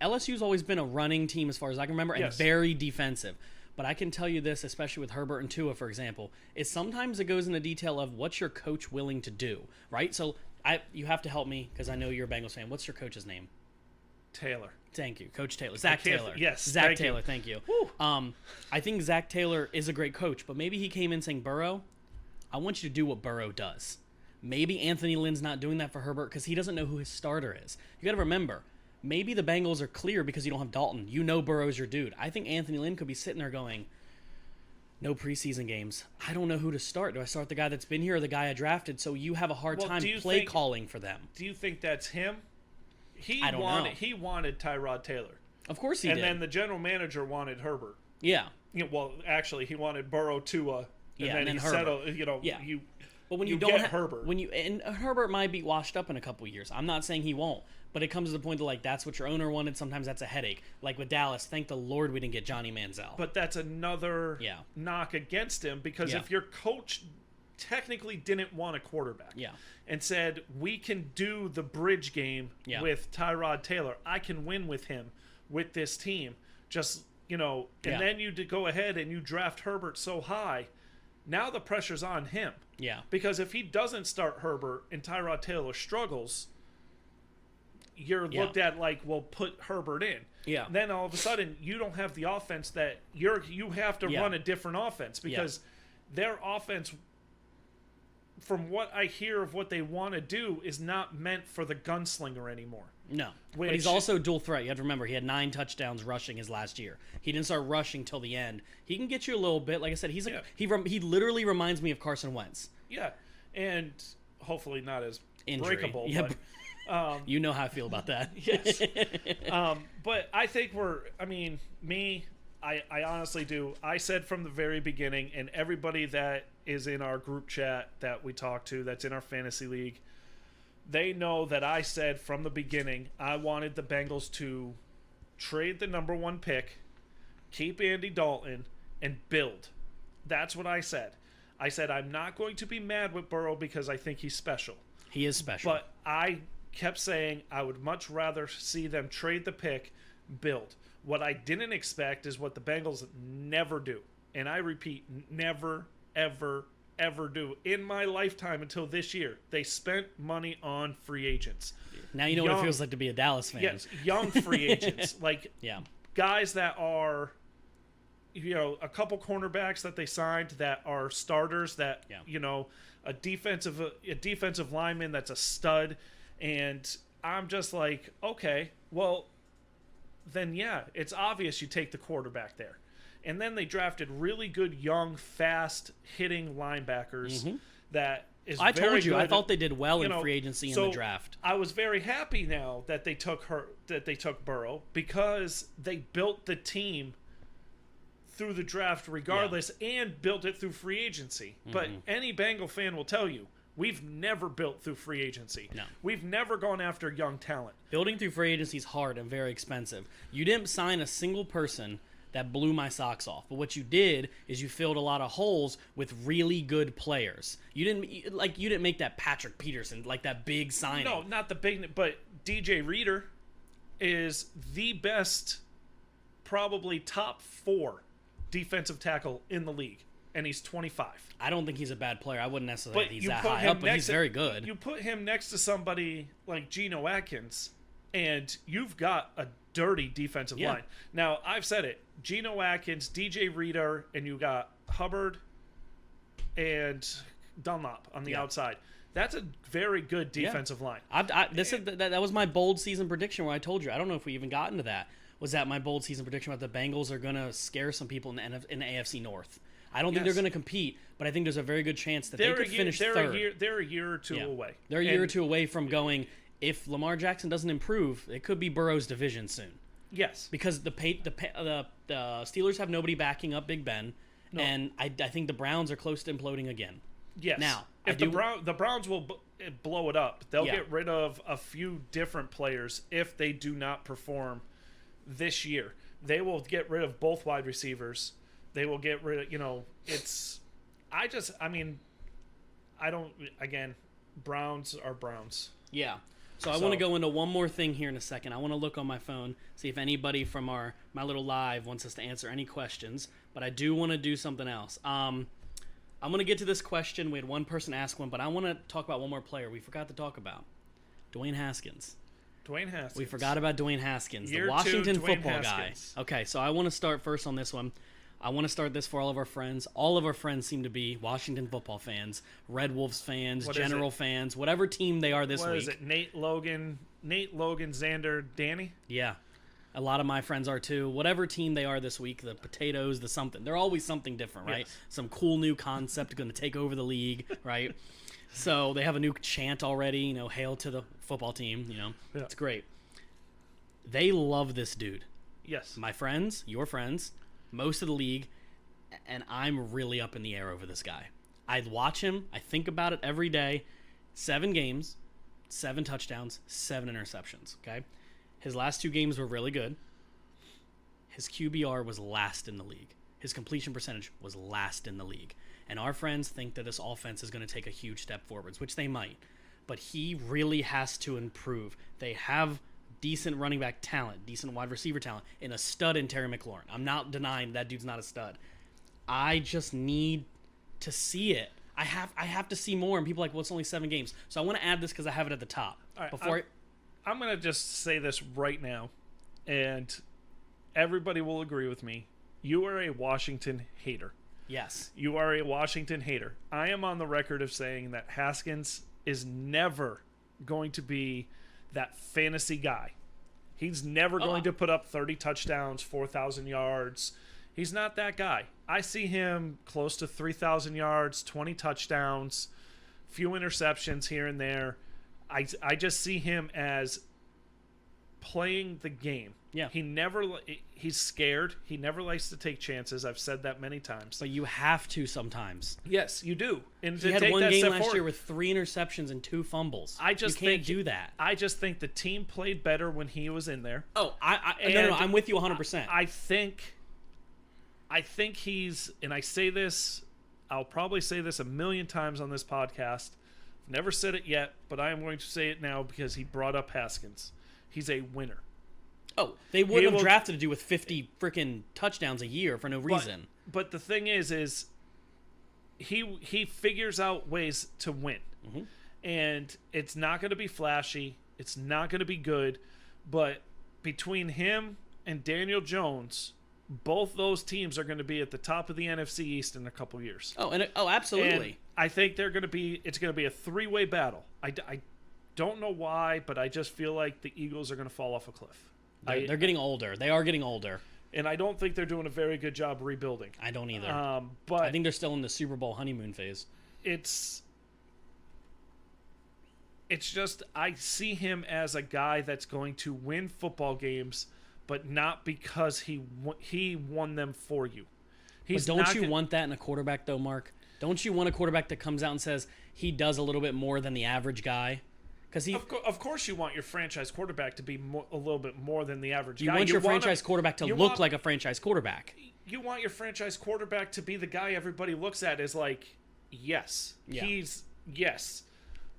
LSU's always been a running team as far as I can remember, and very defensive. But I can tell you this, especially with Herbert and Tua, for example, is sometimes it goes into detail of what's your coach willing to do, right? So you have to help me because I know you're a Bengals fan. What's your coach's name? Taylor. Thank you, Coach Taylor. Zach Taylor. Yes, Zach Taylor. Thank you. I think Zach Taylor is a great coach, but maybe he came in saying, Burrow, I want you to do what Burrow does. Maybe Anthony Lynn's not doing that for Herbert because he doesn't know who his starter is. You got to remember, maybe the Bengals are clear because you don't have Dalton. You know Burrow's your dude. I think Anthony Lynn could be sitting there going, no preseason games. I don't know who to start. Do I start the guy that's been here or the guy I drafted? So you have a hard time calling for them. Do you think that's him? I don't know. He wanted Tyrod Taylor. Of course he did. And then the general manager wanted Herbert. Yeah. Well, actually, he wanted Burrow, Tua, and then he Herbert. settled. Yeah. You. But when you don't have Herbert, and Herbert might be washed up in a couple years. I'm not saying he won't, but it comes to the point that that's what your owner wanted. Sometimes that's a headache. Like with Dallas, thank the Lord we didn't get Johnny Manziel. But that's another knock against him because if your coach technically didn't want a quarterback, and said we can do the bridge game with Tyrod Taylor, I can win with him with this team. Just and then you go ahead and you draft Herbert so high. Now the pressure's on him. Yeah. Because if he doesn't start Herbert and Tyrod Taylor struggles, you're looked at like, well, put Herbert in. Yeah. Then all of a sudden, you don't have the offense that you have to run a different offense because their offense, from what I hear of what they want to do, is not meant for the gunslinger anymore. No. But he's also dual threat. You have to remember, he had 9 touchdowns rushing his last year. He didn't start rushing till the end. He can get you a little bit. Like I said, he literally reminds me of Carson Wentz. Yeah. And hopefully not as breakable. Yeah. But, you know how I feel about that. Yes. But I think I honestly do. I said from the very beginning, and everybody that is in our group chat that we talk to, that's in our fantasy league, they know that I said from the beginning I wanted the Bengals to trade the number 1 pick, keep Andy Dalton, and build. That's what I said. I said I'm not going to be mad with Burrow because I think he's special. He is special. But I kept saying I would much rather see them trade the pick, build. What I didn't expect is what the Bengals never do. And I repeat, never, ever, ever do in my lifetime until this year. They spent money on free agents. Now you know what it feels like to be a Dallas fan. Yes, young free agents. Like guys that are, a couple cornerbacks that they signed that are starters that, a defensive lineman that's a stud. And I'm just like, okay, well, then it's obvious you take the quarterback there. And then they drafted really good, young, fast-hitting linebackers that is very good. I told you, I thought they did well in free agency in the draft. I was very happy now that they took Burrow because they built the team through the draft regardless and built it through free agency. But any Bengal fan will tell you, we've never built through free agency. No. We've never gone after young talent. Building through free agency is hard and very expensive. You didn't sign a single person that blew my socks off. But what you did is you filled a lot of holes with really good players. You didn't make that Patrick Peterson, like that big signing. No, not the big, but DJ Reader is the best, probably top 4 defensive tackle in the league. And he's 25. I don't think he's a bad player. I wouldn't necessarily think he's that high up, but he's very good. You put him next to somebody like Geno Atkins, and you've got a dirty defensive line. Now, I've said it. Geno Atkins, DJ Reader, and you got Hubbard and Dunlop on the outside. That's a very good defensive line. That was my bold season prediction where I told you. I don't know if we even got into that. Was that my bold season prediction about the Bengals are going to scare some people in the AFC North? I don't think they're going to compete, but I think there's a very good chance that they could finish third. They're a year or two away. They're a year or two away from going, if Lamar Jackson doesn't improve, it could be Burrow's division soon. Yes. Because the Steelers have nobody backing up Big Ben, and I think the Browns are close to imploding again. Yes. Now, if the Browns will blow it up, they'll get rid of a few different players if they do not perform this year. They will get rid of both wide receivers. They will get rid of, Browns are Browns. Yeah. So I want to go into one more thing here in a second. I want to look on my phone, see if anybody from my little live wants us to answer any questions. But I do want to do something else. I'm going to get to this question. We had one person ask one, but I want to talk about one more player we forgot to talk about. Dwayne Haskins. We forgot about Dwayne Haskins, the Washington football guy. Okay, so I want to start first on this one. I want to start this for all of our friends. All of our friends seem to be Washington football fans, Red Wolves fans, General fans, whatever team they are this week. What is it? Nate Logan, Xander, Danny? Yeah. A lot of my friends are too. Whatever team they are this week, the Potatoes, the something. They're always something different, right? Yes. Some cool new concept going to take over the league, right? So they have a new chant already, hail to the football team, It's great. They love this dude. Yes. My friends, your friends, most of the league and I'm really up in the air over this guy. I watch him. I think about it every day. 7 games, 7 touchdowns, 7 interceptions, okay? His last 2 games were really good. His QBR was last in the league. His completion percentage was last in the league. And our friends think that this offense is going to take a huge step forwards, which they might. But he really has to improve. They have decent running back talent, decent wide receiver talent, and a stud in Terry McLaurin. I'm not denying that dude's not a stud. I just need to see it. I have to see more. And people are like, well, it's only 7 games. So I want to add this because I have it at the top. All right, I'm going to just say this right now, and everybody will agree with me. You are a Washington hater. Yes. You are a Washington hater. I am on the record of saying that Haskins is never going to be that fantasy guy. He's never going to put up 30 touchdowns, 4,000 yards. He's not that guy. I see him close to 3,000 yards, 20 touchdowns, few interceptions here and there. I just see him as playing the game. Yeah. He's scared. He never likes to take chances. I've said that many times. But you have to sometimes. Yes, you do. And he had one game last year with 3 interceptions and 2 fumbles. You can't do that. I just think the team played better when he was in there. Oh, no, I'm with you 100%. I think he's, and I say this, I'll probably say this a million times on this podcast. Never said it yet, but I am going to say it now because he brought up Haskins. He's a winner. Oh, they wouldn't have drafted a dude with 50 freaking touchdowns a year for no reason. But the thing is he figures out ways to win. Mm-hmm. And it's not going to be flashy. It's not going to be good. But between him and Daniel Jones, both those teams are going to be at the top of the NFC East in a couple years. Oh, absolutely. And I think it's going to be a 3-way battle. I don't know why, but I just feel like the Eagles are going to fall off a cliff. They're getting older. They are getting older. And I don't think they're doing a very good job rebuilding. I don't either. But I think they're still in the Super Bowl honeymoon phase. It's just I see him as a guy that's going to win football games, but not because he won them for you. But don't you want that in a quarterback, though, Mark? Don't you want a quarterback that comes out and says he does a little bit more than the average guy? Of course you want your franchise quarterback to be a little bit more than the average guy. You want your franchise quarterback to look like a franchise quarterback. You want your franchise quarterback to be the guy everybody looks at as like, yes. Yeah. Yes.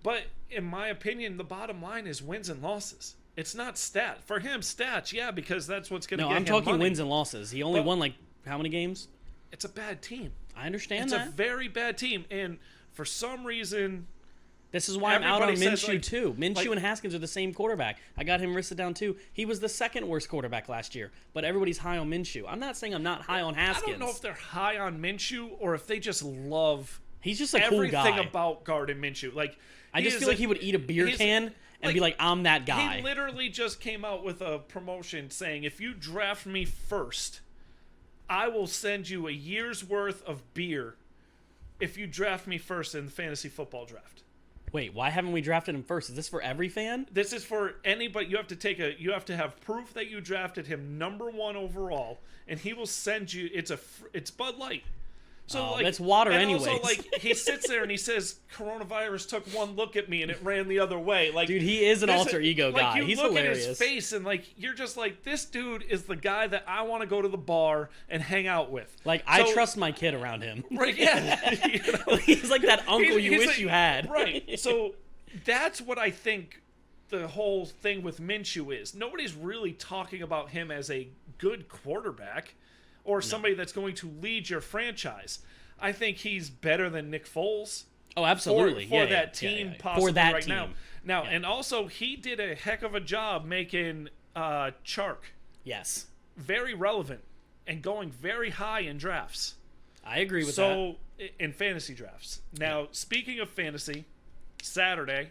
But in my opinion, the bottom line is wins and losses. It's not stat. For him, stats, yeah, because that's what's going to get him I'm talking money. Wins and losses. He only won, how many games? It's a bad team. I understand that. It's a very bad team. And for some reason... This is why I'm out on Minshew, too. Minshew and Haskins are the same quarterback. I got him listed down, too. He was the 2nd worst quarterback last year, but everybody's high on Minshew. I'm not saying I'm not high on Haskins. I don't know if they're high on Minshew or if they just love He's just a cool guy. Everything about Gardner Minshew. I just feel like he would eat a beer can and be like, I'm that guy. He literally just came out with a promotion saying, if you draft me first, I will send you a year's worth of beer if you draft me first in the fantasy football draft. Wait, why haven't we drafted him first? Is this for every fan? This is for anybody. You have to have proof that you drafted him number 1 overall, and he will send you. It's Bud Light. So that's water anyways. Also, he sits there and he says, "Coronavirus took one look at me and it ran the other way." Dude, he is an alter ego guy. He's hilarious. You look at his face and you're just like, this dude is the guy that I want to go to the bar and hang out with. I trust my kid around him. Right? Yeah. He's like that uncle you wish you had. Right. So that's what I think the whole thing with Minshew is. Nobody's really talking about him as a good quarterback. Or somebody that's going to lead your franchise. I think he's better than Nick Foles. Oh, absolutely. For that team, possibly for that right team. now. And also, he did a heck of a job making Chark. Yes. Very relevant and going very high in drafts. I agree with that. So, in fantasy drafts. Now, speaking of fantasy, Saturday,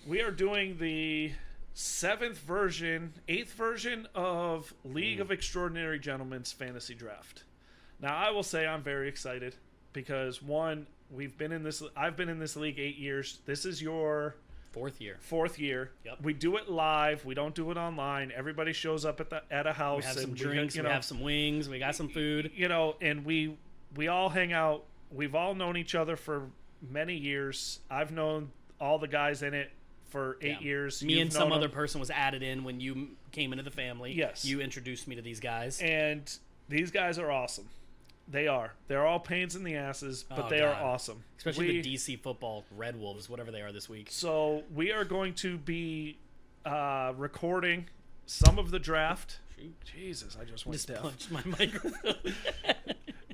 we are doing the 8th version of League of Extraordinary Gentlemen's fantasy draft. Now, I will say I'm very excited because, one, I've been in this league 8 years. This is your Fourth year. Yep. We do it live. We don't do it online. Everybody shows up at a house. We have some and drinks. We have some wings. We got some food. And we all hang out. We've all known each other for many years. I've known all the guys in it for 8 years. Me and some other person was added in when you came into the family. Yes. You introduced me to these guys. And these guys are awesome. They are. They're all pains in the asses, but they are awesome. Especially the DC football Red Wolves, whatever they are this week. So we are going to be recording some of the draft. Jesus, I just went deaf. Punched my microphone.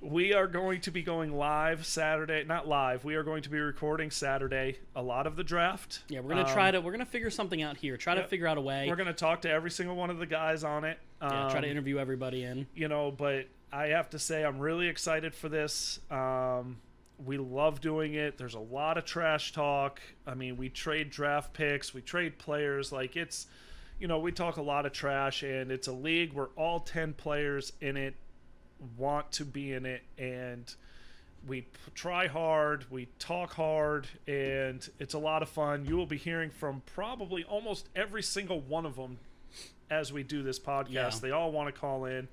We are going to be going live Saturday. Not live. We are going to be recording Saturday a lot of the draft. Yeah, we're gonna we're gonna figure something out here. Try to figure out a way. We're gonna talk to every single one of the guys on it. Try to interview everybody in. But I have to say I'm really excited for this. We love doing it. There's a lot of trash talk. I mean, we trade draft picks, we trade players. Like it's, we talk a lot of trash, and it's a league where all 10 players in it want to be in it, and we try hard, we talk hard, and it's a lot of fun. You will be hearing from probably almost every single one of them as we do this podcast. Yeah. They all want to call in.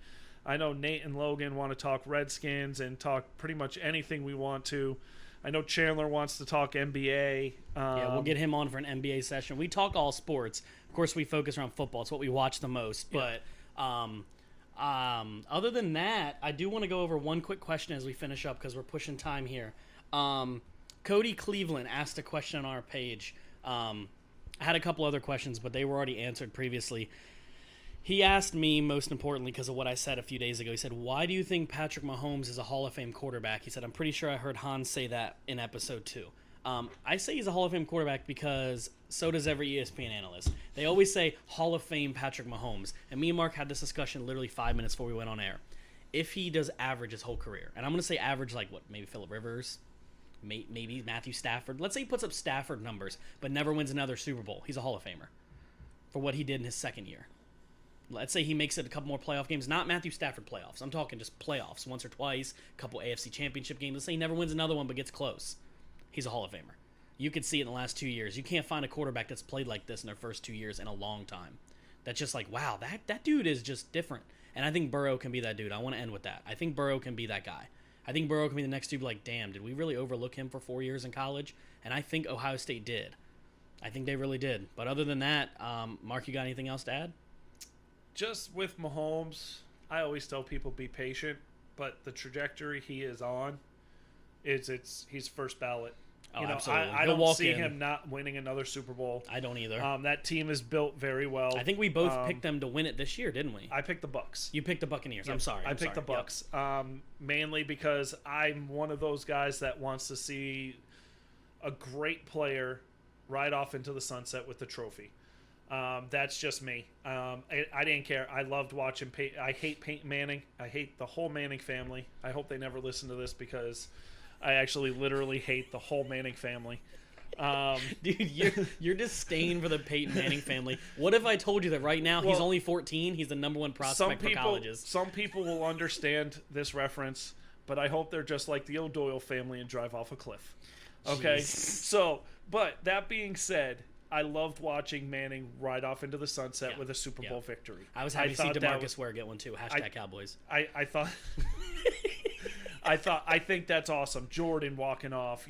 I know Nate and Logan want to talk Redskins and talk pretty much anything we want to. I know Chandler wants to talk NBA. We'll get him on for an NBA session. We talk all sports. Of course, we focus around football. It's what we watch the most. Yeah. But other than that, I do want to go over one quick question as we finish up because we're pushing time here. Cody Cleveland asked a question on our page. I had a couple other questions, but they were already answered previously. He asked me, most importantly, because of what I said a few days ago. He said, why do you think Patrick Mahomes is a Hall of Fame quarterback? He said, I'm pretty sure I heard Hans say that in episode 2. I say he's a Hall of Fame quarterback because so does every ESPN analyst. They always say Hall of Fame Patrick Mahomes. And me and Mark had this discussion literally 5 minutes before we went on air. If he does average his whole career, and I'm going to say average like what, maybe Phillip Rivers, maybe Matthew Stafford. Let's say he puts up Stafford numbers, but never wins another Super Bowl. He's a Hall of Famer for what he did in his second year. Let's say he makes it a couple more playoff games. Not Matthew Stafford playoffs. I'm talking just playoffs once or twice, a couple AFC championship games. Let's say he never wins another one but gets close. He's a Hall of Famer. You could see it in the last 2 years. You can't find a quarterback that's played like this in their first 2 years in a long time. That's just like, wow, that dude is just different. And I think Burrow can be that dude. I want to end with that. I think Burrow can be that guy. I think Burrow can be the next dude like, damn, did we really overlook him for 4 years in college? And I think Ohio State did. I think they really did. But other than that, Mark, you got anything else to add? Just with Mahomes, I always tell people be patient, but the trajectory he is on he's first ballot. Oh, absolutely. I don't see him not winning another Super Bowl. I don't either. That team is built very well. I think we both picked them to win it this year, didn't we? I picked the Bucks. You picked the Buccaneers. Yep. I'm sorry. I picked the Bucks. Yep. Mainly because I'm one of those guys that wants to see a great player ride off into the sunset with the trophy. That's just me. I didn't care. I loved watching I hate Peyton Manning. I hate the whole Manning family. I hope they never listen to this because I actually literally hate the whole Manning family. Dude, your disdain for the Peyton Manning family. What if I told you that right now he's only 14, he's the number one prospect for colleges? Some people will understand this reference, but I hope they're just like the O'Doyle family and drive off a cliff. Okay? Jeez. So, but that being said, I loved watching Manning ride off into the sunset with a Super Bowl victory. I was happy to see DeMarcus Ware get one too. # Cowboys. I thought... I think that's awesome. Jordan walking off,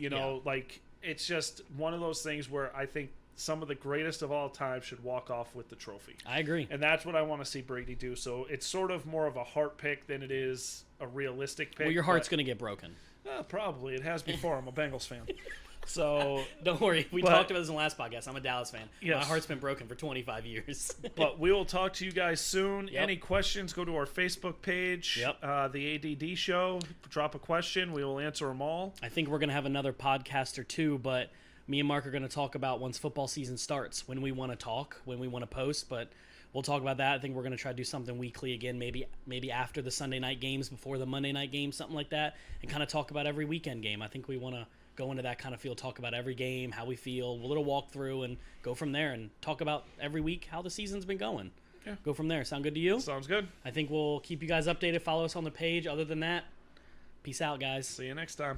like it's just one of those things where I think some of the greatest of all time should walk off with the trophy. I agree. And that's what I want to see Brady do. So it's sort of more of a heart pick than it is a realistic pick. Well, your heart's going to get broken. Probably. It has before. I'm a Bengals fan. So don't worry. We talked about this in the last podcast. I'm a Dallas fan. Yes. My heart's been broken for 25 years. But we will talk to you guys soon. Yep. Any questions, go to our Facebook page, Yep. the A.D.D Show. Drop a question. We will answer them all. I think we're going to have another podcast or two, but me and Mark are going to talk about once football season starts, when we want to talk, when we want to post, but we'll talk about that. I think we're going to try to do something weekly again, maybe after the Sunday night games, before the Monday night games, something like that, and kind of talk about every weekend game. I think we want to go into that kind of field, talk about every game, how we feel, a little walkthrough, and go from there and talk about every week how the season's been going. Yeah. Go from there. Sound good to you? Sounds good. I think we'll keep you guys updated. Follow us on the page. Other than that, peace out, guys. See you next time.